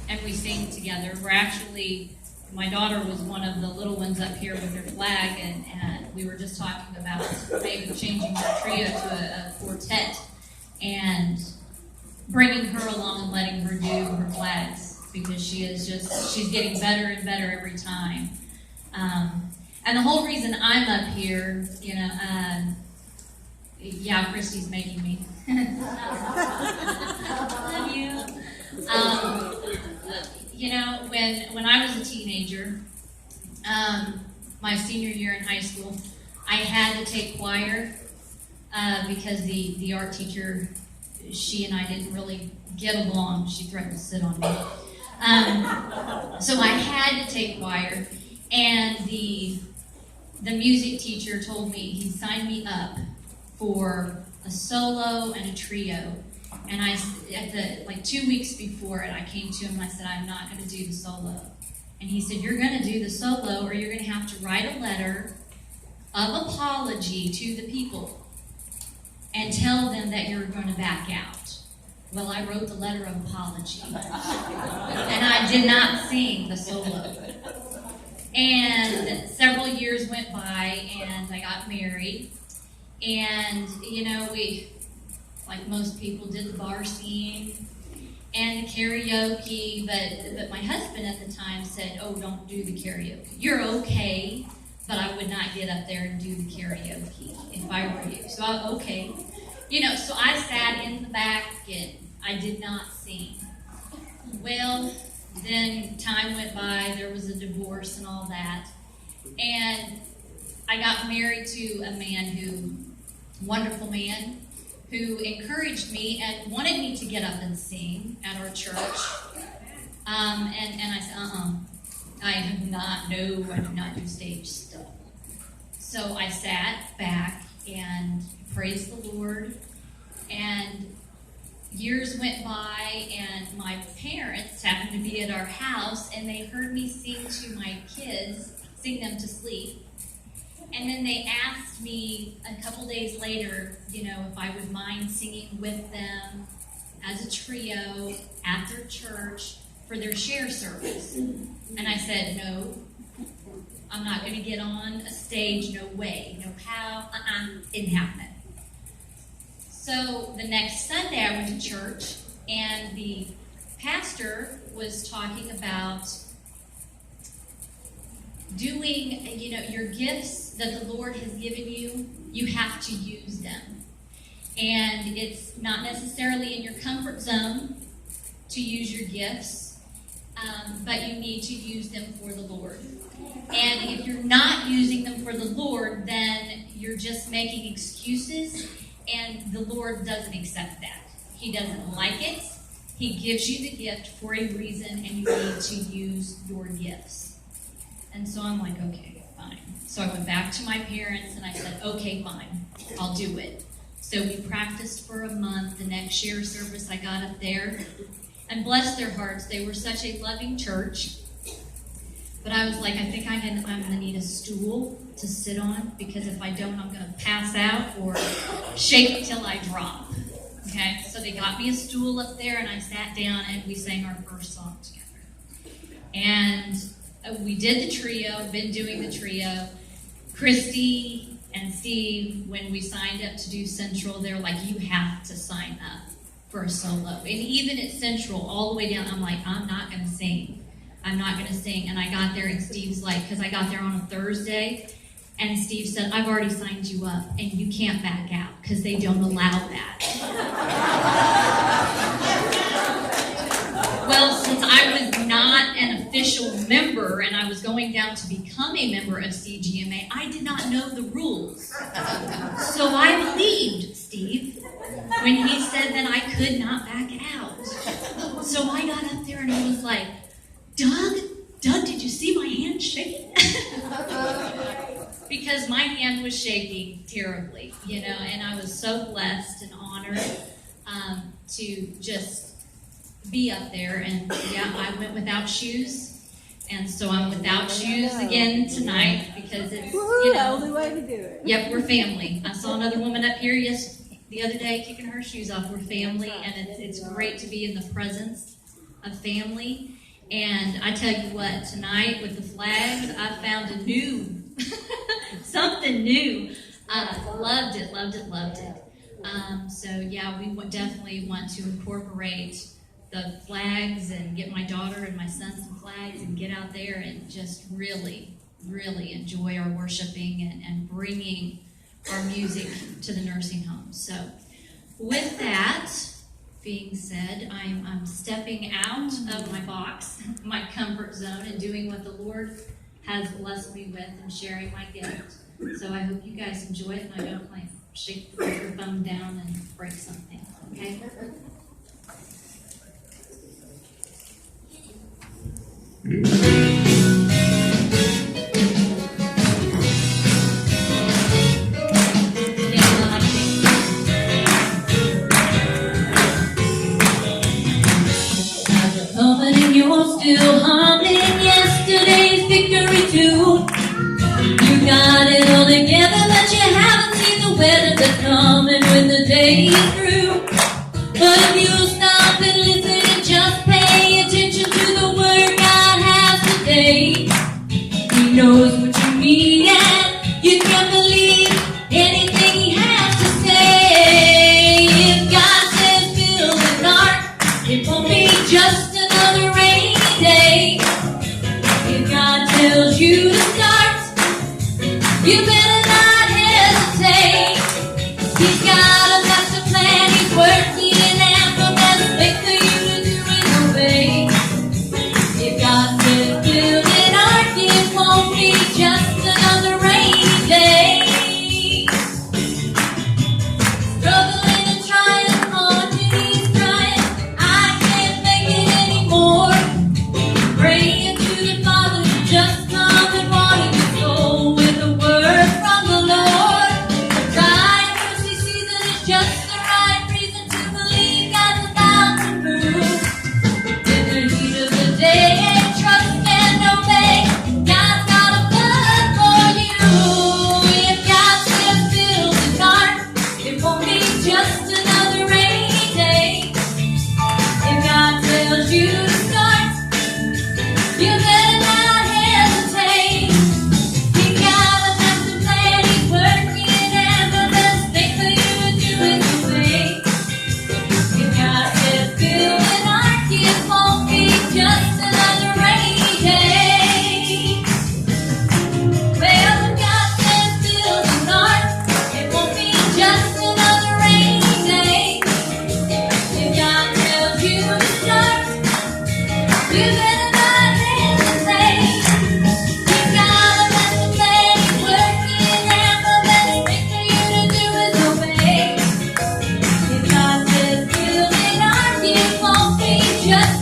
and we sing together. We're actually, my daughter was one of the little ones up here with her flag, and we were just talking about maybe changing her trio to a quartet and bringing her along and letting her do her flags, because she's getting better and better every time. And the whole reason I'm up here, Christy's making me. Love you. When I was a teenager, my senior year in high school, I had to take choir because the art teacher, she and I didn't really get along. She threatened to sit on me. So I had to take choir, and the music teacher told me, he signed me up for a solo and a trio. And I, 2 weeks before it, I came to him and I said, I'm not going to do the solo. And he said, you're going to do the solo, or you're going to have to write a letter of apology to the people and tell them that you're going to back out. Well, I wrote the letter of apology. And I did not sing the solo. And several years went by, and I got married. And, we, like most people, did the bar scene and the karaoke, but my husband at the time said, oh, don't do the karaoke. You're okay, but I would not get up there and do the karaoke if I were you. So, okay. So I sat in the back and I did not sing. Well, then time went by, there was a divorce and all that. And I got married to a man wonderful man, who encouraged me and wanted me to get up and sing at our church. And I said, I do not do stage stuff. So I sat back and praised the Lord. And years went by, and my parents happened to be at our house, and they heard me sing to my kids, sing them to sleep. And then they asked me a couple days later, if I would mind singing with them as a trio at their church for their share service. And I said, no, I'm not going to get on a stage, no way, no how, didn't happen. So the next Sunday I went to church, and the pastor was talking about doing, your gifts that the Lord has given you, you have to use them. And it's not necessarily in your comfort zone to use your gifts, but you need to use them for the Lord. And if you're not using them for the Lord, then you're just making excuses, and the Lord doesn't accept that. He doesn't like it. He gives you the gift for a reason, and you need to use your gifts. And so I'm like, okay, fine. So I went back to my parents and I said, okay, fine, I'll do it. So we practiced for a month. The next share service I got up there, and bless their hearts, they were such a loving church. But I was like, I think I'm going to need a stool to sit on, because if I don't, I'm going to pass out or shake till I drop. Okay, so they got me a stool up there, and I sat down, and we sang our first song together. And we did the trio, been doing the trio. Christy and Steve, when we signed up to do Central, they're like, you have to sign up for a solo. And even at Central, all the way down, I'm like, I'm not going to sing. I'm not going to sing. And I got there, and Steve's like, because I got there on a Thursday, and Steve said, I've already signed you up, and you can't back out, because they don't allow that. Well, since I was not an official member, and I was going down to become a member of CGMA, I did not know the rules. So I believed Steve when he said that I could not back out. So I got up there and I was like, Doug, did you see my hand shaking? Because my hand was shaking terribly, and I was so blessed and honored to just be up there. And I went without shoes, and so I'm without shoes again tonight, because it's the only way to do it. Yep, we're family. I saw another woman up here the other day kicking her shoes off. We're family, and it's great to be in the presence of family. And I tell you what, tonight with the flags, I found a new, something new. Loved it. So yeah, we definitely want to incorporate the flags and get my daughter and my son some flags and get out there and just really, really enjoy our worshiping and bringing our music to the nursing home. So with that being said, I'm stepping out of my box, my comfort zone, and doing what the Lord has blessed me with and sharing my gift. So I hope you guys enjoy it, and I don't like shake the microphone down and break something, okay? You're still humming yesterday's victory tune. You got it all together, but you haven't seen the weather that's coming when the day is through. But if you stop and listen and just pay attention to the word God has today, He knows what you need and you can believe anything He has to say. If God says build an ark, it won't be just another rainy day. If God tells you to start, you better not hesitate. He's got a master plan, He's working, and the best thing for you to do is obey. If God says build an ark, it won't be just another rainy day. Struggling and trying hard, He's trying. I can't make it anymore. Praying to the Father to just come and water your soul with the word from the Lord. The dry and thirsty season is just the right reason to believe God's about to move. In the heat of the day, trust and obey. God's got a plan for you. If God says build an ark, it won't be just another rainy day. If God tells you to start, you better not hesitate. He's got a master plan, He's working, and the best thing for you to do is obey. If God says build an ark, it won't be just another rainy day. Well, if God says build an ark, it won't be just another rainy day. If God tells you to start, you better not hesitate. He's got a master plan, He's working, and the best thing for you to do is obey. If God says build an ark, it won't be just